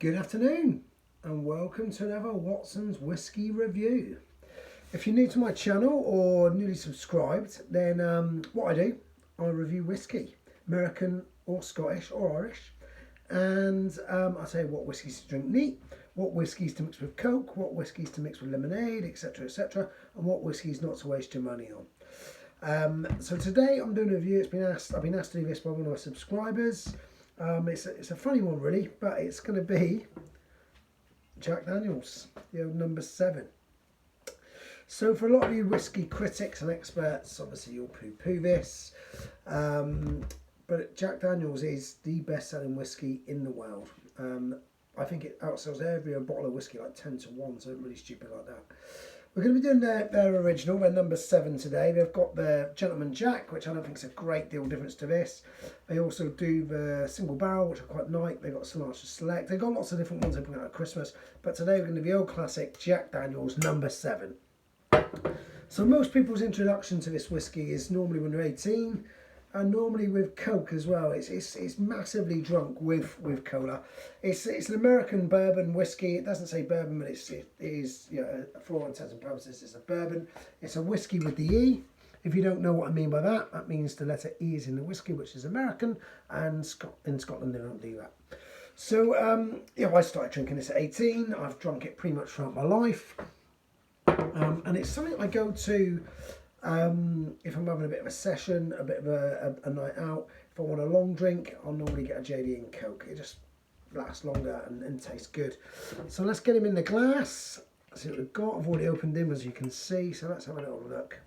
Good afternoon and welcome to another Watson's Whiskey Review. If you're new to my channel or newly subscribed, then what I do, I review whiskey, American or Scottish or Irish, and I say what whiskies to drink neat, what whiskies to mix with Coke, what whiskies to mix with lemonade, etc, and what whiskies not to waste your money on. So today I'm doing a review. I've been asked to do this by one of my subscribers. It's a funny one really, but it's going to be Jack Daniels, the old number 7. So for a lot of you whiskey critics and experts, obviously you'll poo-poo this, but Jack Daniels is the best-selling whiskey in the world. I think it outsells every other bottle of whiskey like 10 to 1, so really stupid like that. We're going to be doing their original, their number 7 today. They've got the Gentleman Jack, which I don't think is a great deal difference to this. They also do the single barrel, which I quite like. They've got Sinatra Select. They've got lots of different ones they bring out at Christmas. But today we're going to do the old classic Jack Daniels number 7. So most people's introduction to this whiskey is normally when they're 18. And normally with Coke as well. It's massively drunk with cola. It's an American bourbon whiskey. It doesn't say bourbon, but it is, you know, for all intents and purposes, it's a bourbon. It's a whiskey with the E. If you don't know what I mean by that, that means the letter E is in the whiskey, which is American, and in Scotland they don't do that. So I started drinking this at 18. I've drunk it pretty much throughout my life, and it's something I go to. If I'm having a bit of a session, a bit of a night out, if I want a long drink, I'll normally get a JD and Coke. It just lasts longer and tastes good. So let's get him in the glass. See what we've got. I've already opened him, as you can see, so let's have a little look.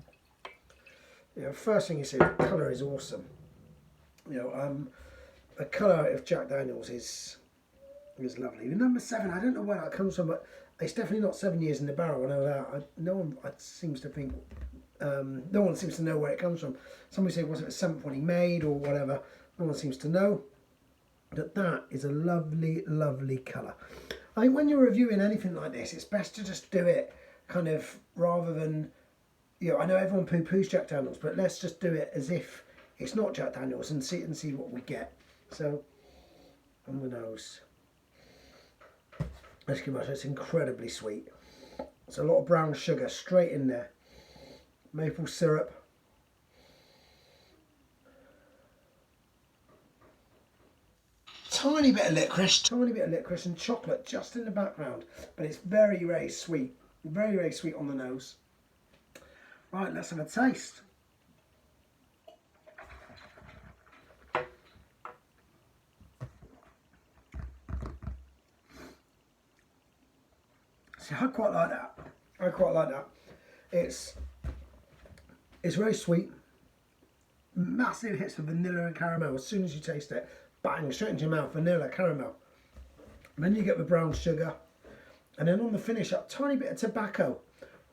You know, first thing you see, the colour is awesome. You know, the colour of Jack Daniels is lovely. The number 7, I don't know where that comes from, but it's definitely not 7 years in the barrel. I know that. No one seems to think. No one seems to know where it comes from. Somebody say, was it the 7th one he made or whatever? No one seems to know. But that is a lovely, lovely colour. I think when you're reviewing anything like this, it's best to just do it kind of rather than, you know, I know everyone poo-poos Jack Daniels, but let's just do it as if it's not Jack Daniels and see what we get. So, on the nose. Let's give it, it's incredibly sweet. It's a lot of brown sugar straight in there. Maple syrup. Tiny bit of licorice and chocolate just in the background, but it's very, very sweet. Very, very sweet on the nose. Right, let's have a taste. See, I quite like that. I quite like that. It's very sweet, massive hits of vanilla and caramel. As soon as you taste it, bang, straight into your mouth, vanilla, caramel. And then you get the brown sugar. And then on the finish, a tiny bit of tobacco.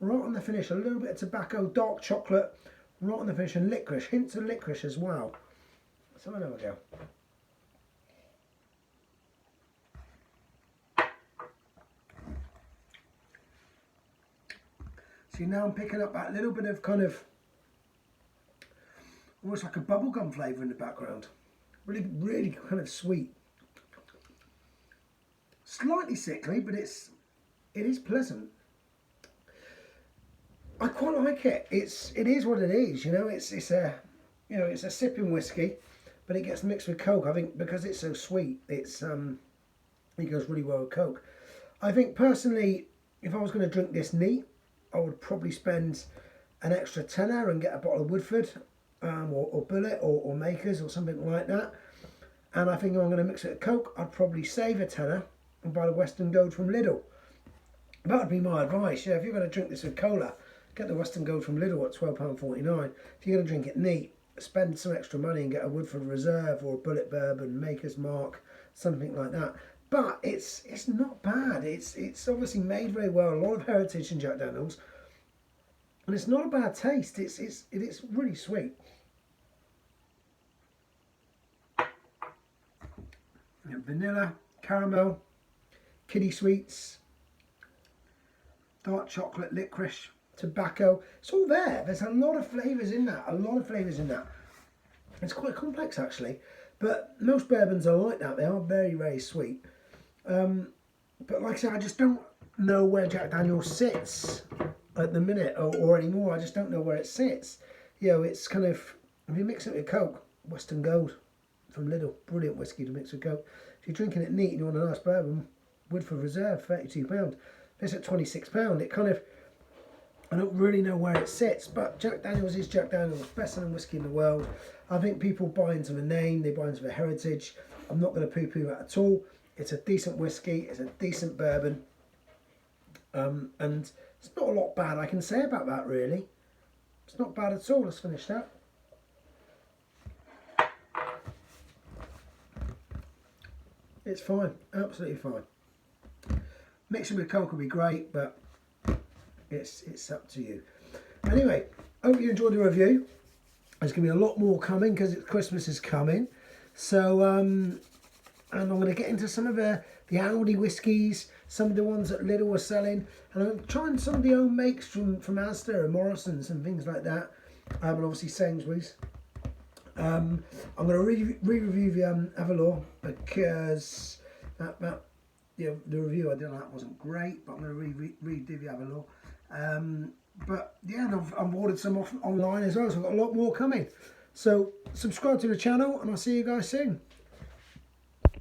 Right on the finish, a little bit of tobacco, dark chocolate, right on the finish, and licorice, hints of licorice as well. So there we go. See, now I'm picking up that little bit of kind of almost like a bubblegum flavour in the background. Really, really kind of sweet. Slightly sickly, but it is pleasant. I quite like it. It is what it is. You know, it's a sipping whiskey, but it gets mixed with Coke. I think because it's so sweet, it goes really well with Coke. I think personally, if I was going to drink this neat, I would probably spend an extra tenner and get a bottle of Woodford. Or Bullet or Makers or something like that. And I think if I'm going to mix it with Coke, I'd probably save a tenner and buy the Western Gold from Lidl. That would be my advice. Yeah, if you're going to drink this with cola, get the Western Gold from Lidl at £12.49. If you're going to drink it neat, spend some extra money and get a Woodford Reserve or a Bullet Bourbon, Maker's Mark, something like that. But it's not bad. It's obviously made very well. A lot of heritage in Jack Daniels. And it's not a bad taste. It is really sweet. Vanilla, caramel, kiddie sweets, dark chocolate, licorice, tobacco. It's all there. There's a lot of flavours in that. It's quite complex actually. But most bourbons are like that. They are very, very sweet. But like I said, I just don't know where Jack Daniels sits at the minute or anymore. I just don't know where it sits. You know, it's kind of, if you mix it with Coke, Western Gold from Lidl, brilliant whiskey to mix with Coke. If you're drinking it neat and you want a nice bourbon, Woodford Reserve, £32. It's at £26. It kind of, I don't really know where it sits, but Jack Daniels is Jack Daniels, best-selling whiskey in the world. I think people buy into the name, they buy into the heritage. I'm not going to poo-poo that at all. It's a decent whiskey, it's a decent bourbon, and it's not a lot bad I can say about that, really. It's not bad at all. Let's finish that. It's fine, absolutely fine. Mixing with Coke will be great, but it's up to you. Anyway, hope you enjoyed the review. There's going to be a lot more coming because Christmas is coming. So, and I'm going to get into some of the Aldi whiskies, some of the ones that Lidl are selling, and I'm trying some of the own makes from Asda and Morrison's and things like that, and obviously Sainsbury's. I'm going to re-review the Avalor because the review I did on that wasn't great, but I'm going to redo the Avalor. But yeah, and I've ordered some off online as well, so I've got a lot more coming. So subscribe to the channel, and I'll see you guys soon.